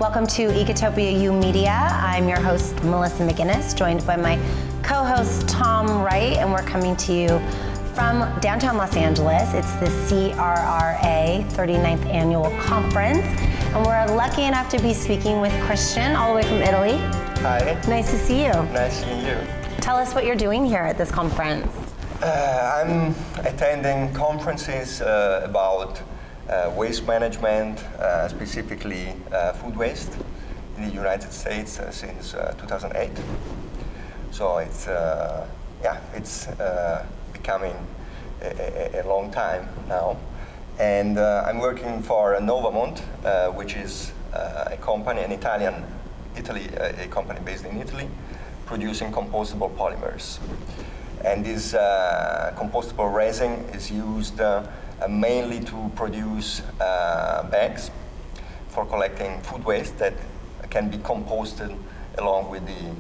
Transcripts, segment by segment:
Welcome to Ecotopia U Media. I'm your host, Melissa McGinnis, joined by my co-host, Tom Wright, and we're coming to you from downtown Los Angeles. It's the CRRA 39th Annual Conference, and we're lucky enough to be speaking with Christian, all the way from Italy. Hi. Nice to see you. Nice seeing you. Tell us what you're doing here at this conference. I'm attending conferences about waste management, specifically food waste in the United States since 2008. So it's becoming a long time now. And I'm working for Novamont, which is a company, a company based in Italy, producing compostable polymers. And this compostable resin is used mainly to produce bags for collecting food waste that can be composted along with the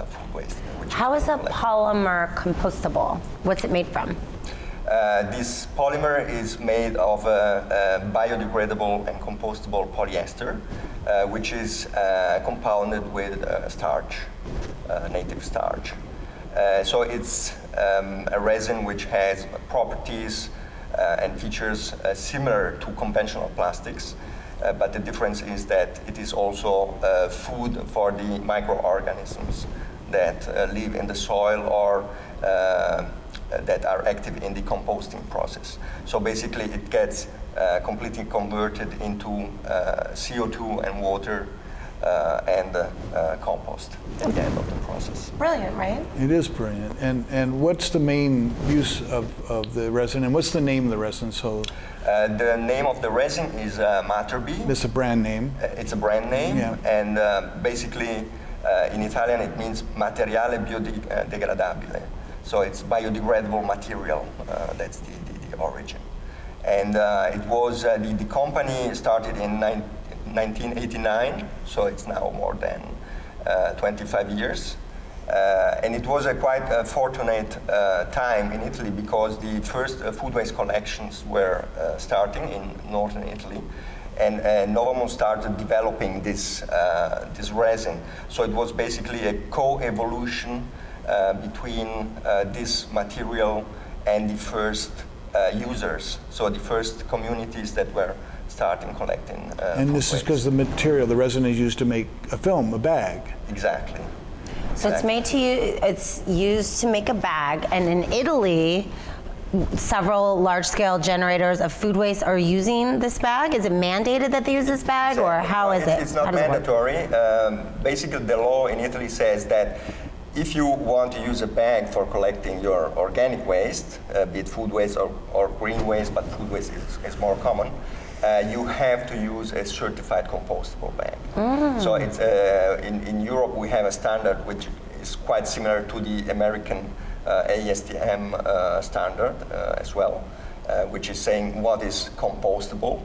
food waste. How is a polymer compostable? What's it made from? This polymer is made of biodegradable and compostable polyester, which is compounded with starch, native starch. So it's a resin which has properties and features similar to conventional plastics, but the difference is that it is also food for the microorganisms that live in the soil or that are active in the composting process. So basically it gets completely converted into CO2 and water and compost at the end of the process. Brilliant, right? It is brilliant. And what's the main use of the resin, and what's the name of the resin? So the name of the resin is Materbi. It's a brand name. It's a brand name, yeah. And basically in Italian it means materiale biodegradabile. So it's biodegradable material, that's the origin. And it was, the company started in 1989, so it's now more than 25 years. And it was a quite fortunate time in Italy because the first food waste collections were starting in northern Italy, and Novamont started developing this resin. So it was basically a co-evolution between this material and the first users, so the first communities that were starting collecting and this is because the material, the resin, is used to make a film, a bag. Exactly. So it's used to make a bag, and in Italy, several large-scale generators of food waste are using this bag. Is it mandated that they use this bag, or how is it? It's not mandatory. Basically, the law in Italy says that if you want to use a bag for collecting your organic waste, be it food waste or green waste, but food waste is more common, you have to use a certified compostable bag. So it's, in Europe we have a standard which is quite similar to the American ASTM standard as well, which is saying what is compostable.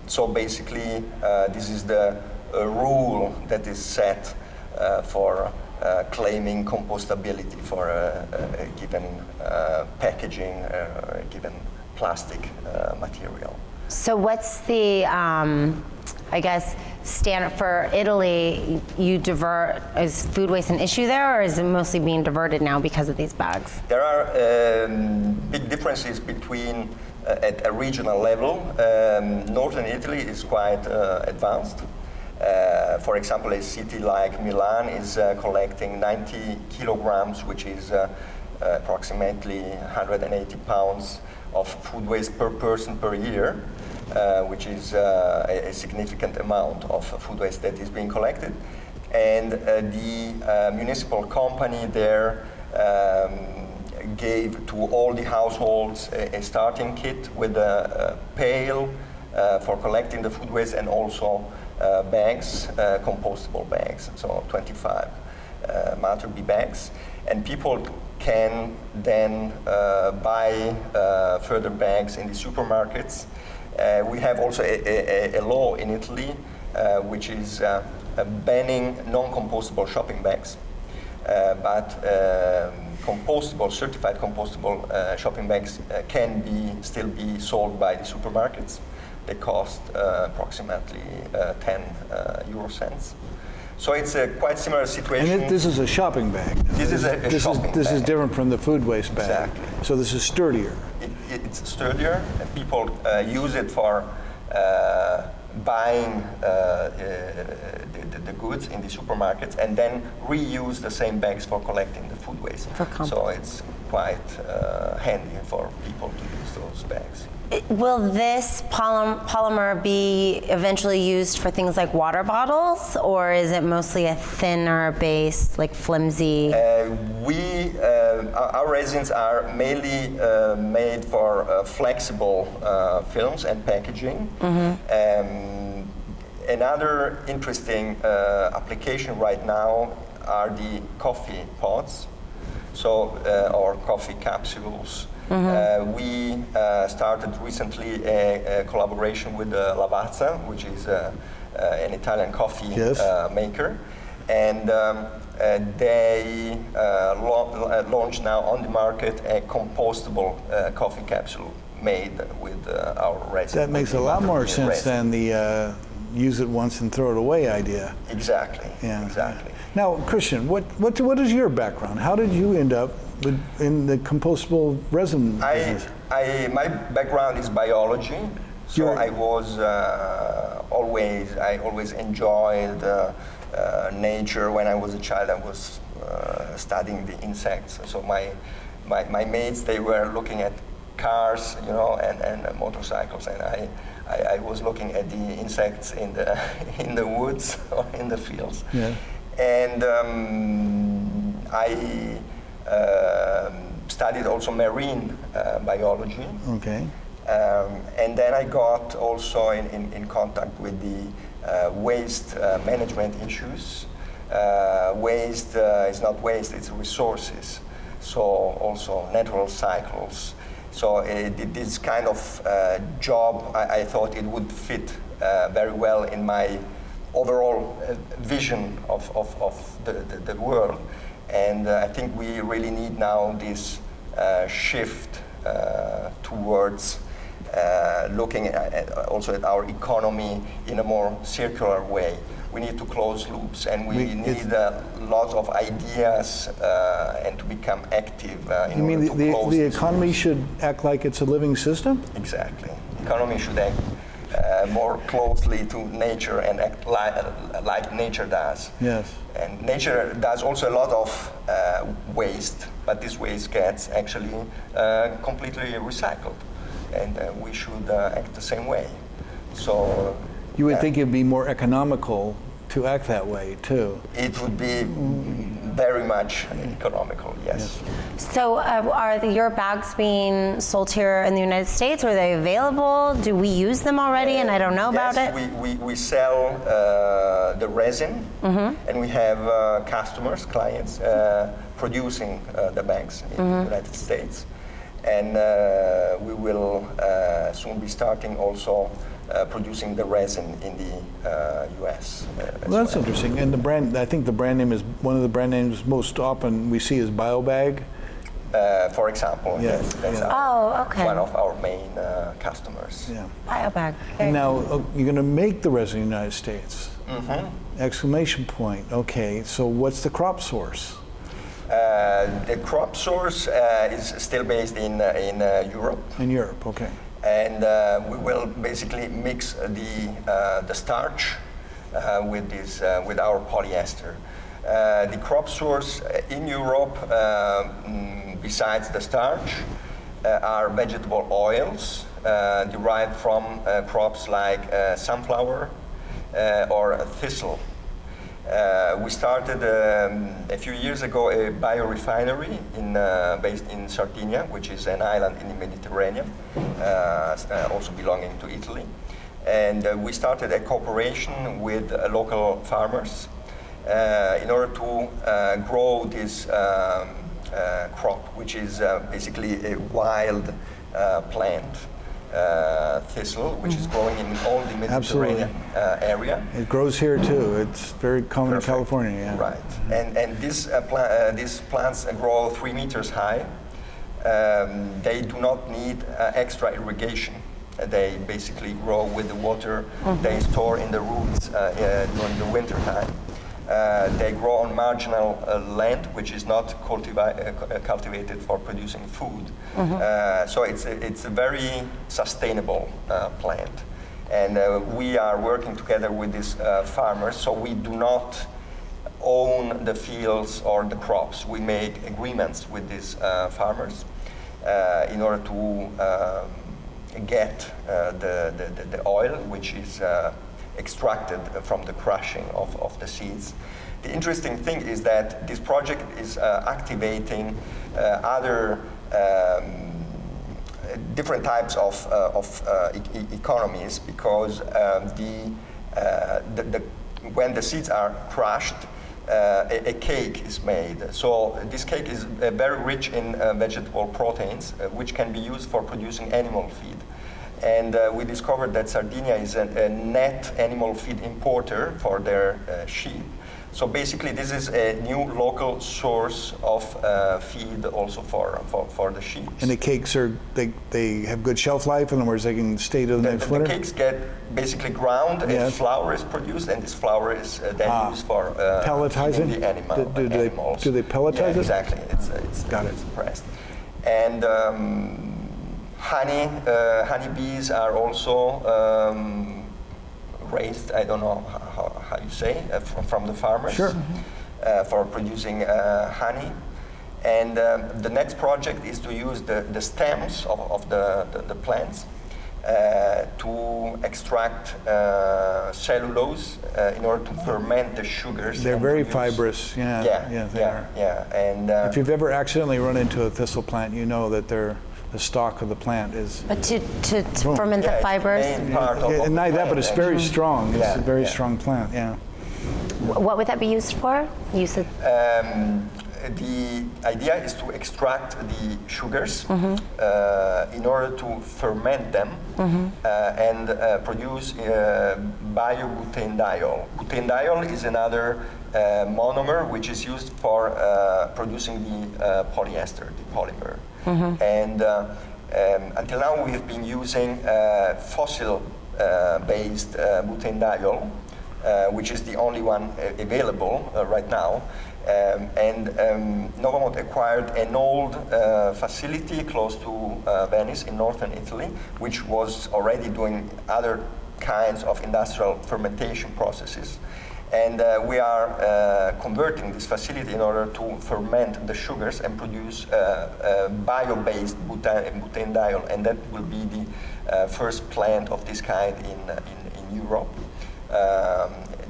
So basically this is the rule that is set for claiming compostability for a given packaging, a given plastic material. So what's the, I guess, standard for Italy? Is food waste an issue there, or is it mostly being diverted now because of these bags? There are big differences between at a regional level. Northern Italy is quite advanced. For example, a city like Milan is collecting 90 kilograms, which is approximately 180 pounds of food waste per person per year, which is a significant amount of food waste that is being collected. And the municipal company there gave to all the households a starting kit with a pail for collecting the food waste, and also bags, compostable bags, so 25 Materbi bags. And people can then buy further bags in the supermarkets. We have also a law in Italy which is banning non-compostable shopping bags, but certified compostable shopping bags can still be sold by the supermarkets. they cost approximately 10 euro cents. So it's a quite similar situation. And this is a shopping bag. This is a shopping bag. This is different from the food waste bag. Exactly. So this is sturdier. It's sturdier. And people use it for buying the goods in the supermarkets and then reuse the same bags for collecting the food waste. So it's quite handy for people to use those bags. Will this polymer be eventually used for things like water bottles, or is it mostly a thinner base, like flimsy? Our resins are mainly made for flexible films and packaging. Another interesting application right now are the coffee pods, or coffee capsules. We started recently a collaboration with Lavazza, which is an Italian coffee maker, and they launched now on the market a compostable coffee capsule made with our resin. That makes a lot more sense than the use it once and throw it away idea. Exactly. Yeah. Exactly. Now, Christian, what is your background? How did you end up in the compostable resin business? My background is biology, so I always enjoyed nature. When I was a child, I was studying the insects. So my mates, they were looking at cars, and motorcycles, and I was looking at the insects in the woods or in the fields. Yeah. And I studied also marine biology. Okay. And then I got also in contact with the waste management issues. Waste is not waste, it's resources. So also natural cycles. So this kind of job, I thought it would fit very well in my overall vision of the world. And I think we really need now this shift towards looking also at our economy in a more circular way. We need to close loops, and we need lots of ideas and to become active. You mean the economy should act like it's a living system? Exactly. Economy should act more closely to nature and act like nature does. Yes. And nature does also a lot of waste, but this waste gets actually completely recycled, and we should act the same way. So you would think it'd be more economical to act that way too. It would be very much economical, yes. So are your bags being sold here in the United States? Are they available? Do we use them already and I don't know about it? We sell the resin, and we have customers, clients, producing the bags in the United States. And we will soon be starting also producing the resin in the U.S. Well, that's interesting. And the brand, I think the brand name is, one of the brand names most often we see is BioBag. For example, yes, that's one of our main customers. Yeah. BioBag. And now you're going to make the resin in the United States. Exclamation point. Okay, so what's the crop source? The crop source is still based in Europe. In Europe, okay. And we will basically mix the starch with our polyester. The crop source in Europe, besides the starch, are vegetable oils derived from crops like sunflower or thistle. We started a few years ago a biorefinery based in Sardinia, which is an island in the Mediterranean, also belonging to Italy. And we started a cooperation with local farmers in order to grow this crop, which is basically a wild plant. Thistle, which is growing in all the Mediterranean area. It grows here too. It's very common in California. Yeah. Right, and these plants grow 3 meters high. They do not need extra irrigation. They basically grow with the water they store in the roots during the winter time. They grow on marginal land, which is not cultivated for producing food. So it's a very sustainable plant. And we are working together with these farmers, so we do not own the fields or the crops. We make agreements with these farmers in order to get the oil, which is extracted from the crushing of the seeds. The interesting thing is that this project is activating other different types of economies, because when the seeds are crushed, a cake is made. So this cake is very rich in vegetable proteins, which can be used for producing animal feed. And we discovered that Sardinia is a net animal feed importer for their sheep. So basically, this is a new local source of feed also for the sheep. And the cakes they have good shelf life. In other words, they can stay to the next winter. The cakes get basically ground. Yeah. A flour is produced, and this flour is then used for pelletizing feeding the animals. Do they pelletize it? Exactly. Got it. It's pressed. And honeybees are also raised, I don't know how you say, from the farmers. Sure. For producing honey. And the next project is to use the stems of the plants to extract cellulose in order to ferment the sugars. They're very fibrous. Yeah, they are. Yeah. And if you've ever accidentally run into a thistle plant, you know that the stalk of the plant is. But to ferment the fibers? It's the main part of And not that, but it's very strong. It's a very yeah. strong plant, yeah. What would that be used for? You said. The idea is to extract the sugars in order to ferment them and produce biobutanediol. Butanediol is another monomer which is used for producing the polyester, the polymer. And until now we have been using fossil-based butanediol, which is the only one available right now. And Novamont acquired an old facility close to Venice in northern Italy, which was already doing other kinds of industrial fermentation processes. And we are converting this facility in order to ferment the sugars and produce bio-based butanediol, and that will be the first plant of this kind in Europe.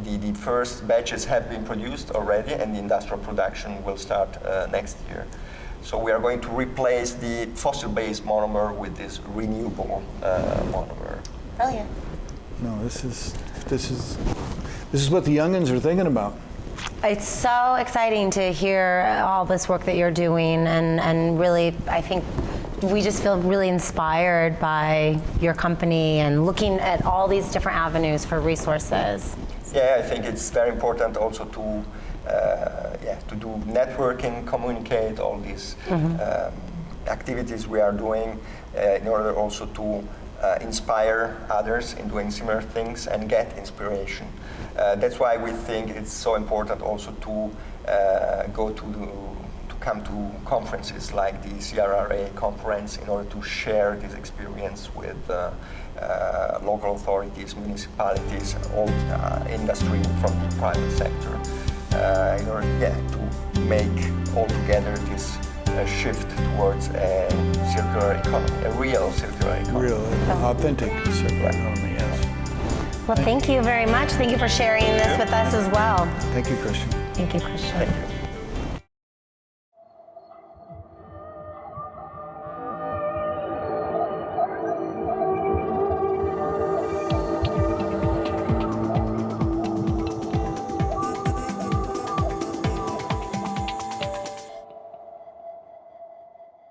The first batches have been produced already, and the industrial production will start next year. So we are going to replace the fossil-based monomer with this renewable monomer. Brilliant. No, this is what the youngins are thinking about. It's so exciting to hear all this work that you're doing, and really, I think we just feel really inspired by your company and looking at all these different avenues for resources. Yeah, I think it's very important also to do networking, communicate all these activities we are doing in order also to inspire others in doing similar things and get inspiration. That's why we think it's so important also to come to conferences like the CRRA conference in order to share this experience with local authorities, municipalities, all industry from the private sector, in order to make altogether this shift towards a circular economy, a real circular economy. Real, authentic circular economy, yes. Well, thank you very much. Thank you for sharing this with us as well. Thank you, Christian. Thank you, Christian. Thank you.